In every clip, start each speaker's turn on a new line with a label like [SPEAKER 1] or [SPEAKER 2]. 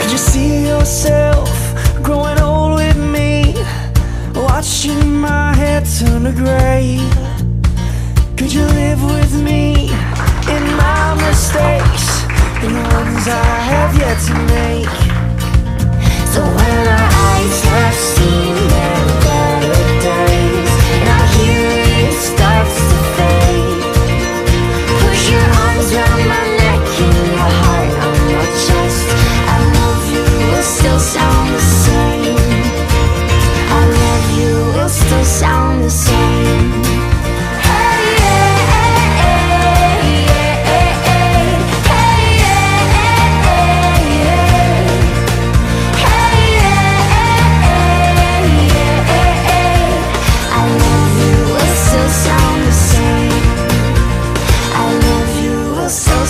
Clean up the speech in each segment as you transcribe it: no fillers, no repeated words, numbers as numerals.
[SPEAKER 1] Could you see yourself growing old with me, watching my hair turn to gray? Could you live with me in my mistakes and the ones I have yet to make? So when our eyes have seen their better days and our hearing starts to fade, push your arms around my neck and your heart on my chest. I love you will still sound the same. I love you will still sound the same.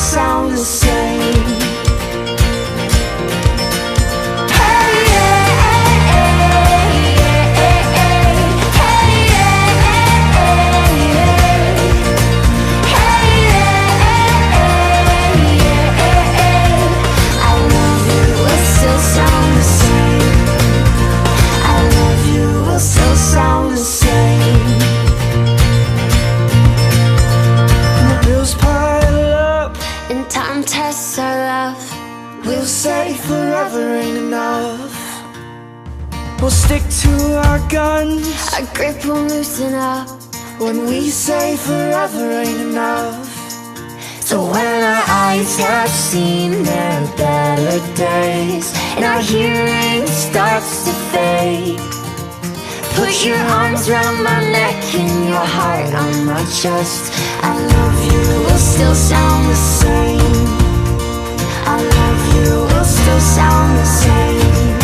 [SPEAKER 1] Sound the same. Tests our love. We'll say forever ain't enough. We'll stick to our guns. Our grip will loosen up when we say forever ain't enough. So when our eyes have seen their better days and our hearing starts to fade, put your arms around my neck and your heart on my chest. I love you will still sound the same. I love you will still sound the same.